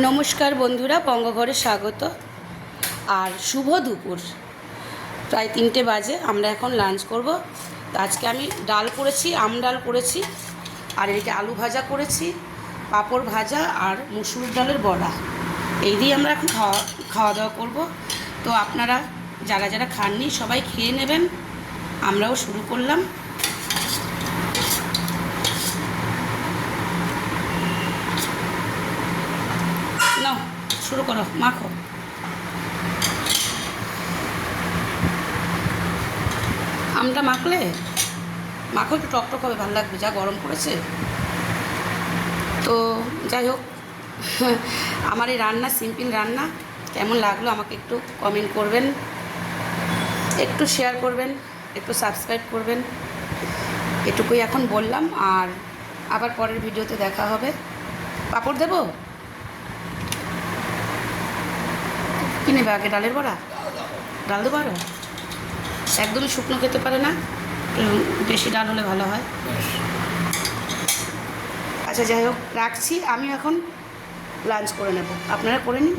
নমস্কার বন্ধুরা, বঙ্গঘরে স্বাগত। আর শুভ দুপুর, প্রায় 3টে বাজে। আমরা এখন লাঞ্চ করব। তো আজকে আমি ডাল করেছি, আম ডাল করেছি, আর এদিকে আলু ভাজা করেছি, পাঁপড় ভাজা আর মুসুর ডালের বড়া। এই দিয়ে আমরা এখন খাওয়া দাওয়া করব। তো আপনারা যারা যারা খাননি সবাই খেয়ে নেবেন। আমরাও শুরু করলাম। নাও শুরু করো, মাখো। আমটা মাখো, একটু টকটক হবে, ভালো লাগবে, যা গরম পড়েছে। তো যাই হোক, আমার এই রান্না, সিম্পল রান্না কেমন লাগলো আমাকে একটু কমেন্ট করবেন, একটু শেয়ার করবেন, একটু সাবস্ক্রাইব করবেন। এটুকুই এখন বললাম, আর আবার পরের ভিডিওতে দেখা হবে। পাঁপড় দেবো? কি নেবে আগে, ডালের বড়া? ডাল দেবো আরও? একদমই শুকনো খেতে পারে না, বেশি ডাল হলে ভালো হয়। আচ্ছা যাই হোক, রাখছি। আমি এখন লাঞ্চ করে নেব, আপনারা করে নিন।